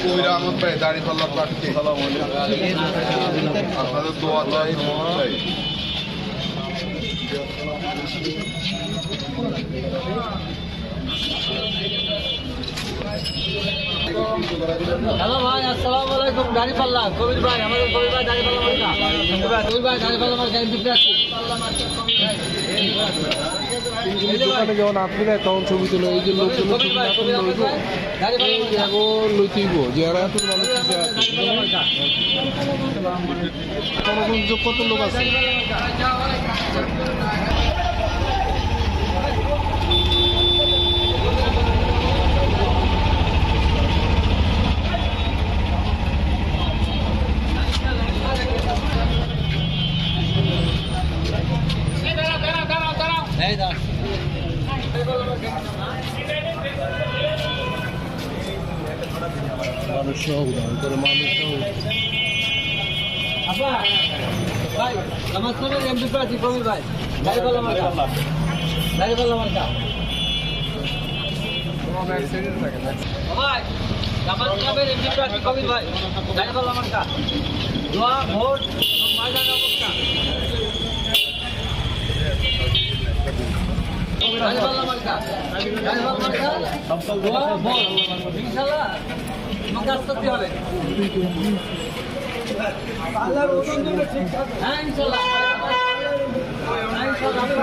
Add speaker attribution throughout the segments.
Speaker 1: কবির আহমদ ভাই দাঁড়িপাল্লা প্রার্থী। আপনাদের দোয়া চাই, মত চাই।
Speaker 2: হ্যালো ভাই, আসসালামু আলাইকুম। দাঁড়িপাল্লা কবির ভাই, আমাদের কবির ভাই দাঁড়িপাল্লা মার্কা। কবির ভাই দাঁড়িপাল্লা মার্কা এমপি আছি।
Speaker 3: দোকানে যখন আসবে তখন ছবি তুলে এই যে লোকগুলো লইতেইব যে এরা এত মানুষ কত লোক আছে। মানুষ উদাহরণ করে মানুষ
Speaker 2: ভাই নমস্কার, এমপি প্রার্থী কবির ভাই দাঁড়িপাল্লা মার্কা। দাঁড়িপাল্লা মার্কা ভাই, নমস্কার এমপি প্রার্থী কবির ভাই দাঁড়িপাল্লা মার্কা। দোয়া ভোট ময়দান অবস্থা দাঁড়িপাল্লা মার্কা। দাঁড়িপাল্লা মার্কা দোয়া ভোট ইনশাআল্লাহ আমাকে আসতে হবে। হ্যাঁ ইনশাআল্লাহ, হ্যাঁ ইনশাআল্লাহ।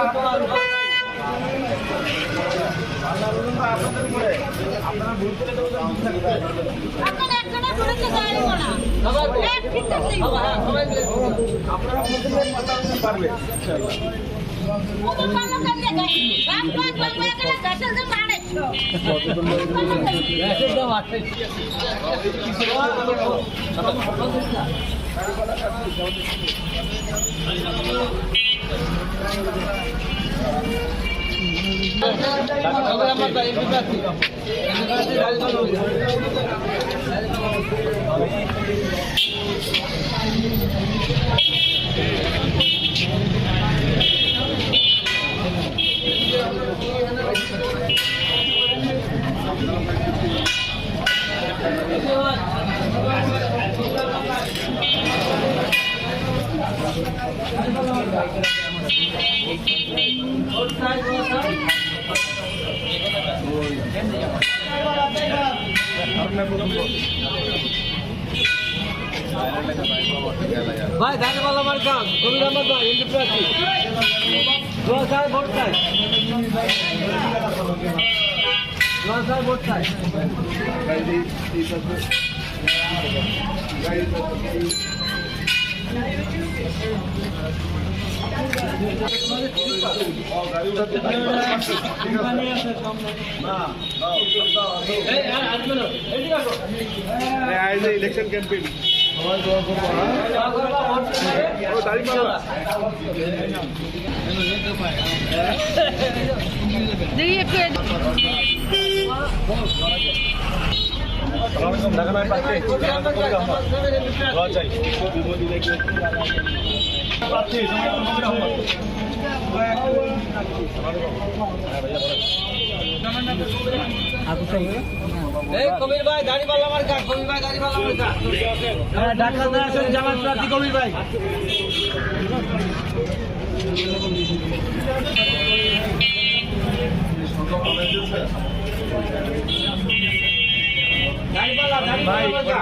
Speaker 2: ভাই দাঁড়িপাল্লা মার্কা কবির আহমদ ভাই এমপি প্রার্থী। দোয়া চাই, ভোট চাই। দোয়া চাই, ভোট চাই।
Speaker 1: ইলেকশন ক্যাম্পেইন
Speaker 2: কবির ভাই দাঁড়িপাল্লা মার্কা। কবির ভাই দাঁড়িপাল্লা মার্কা। ঢাকা জামাত প্রার্থী কবির ভাই। দাঁড়িপাল্লা দাঁড়িপাল্লা মার্কা।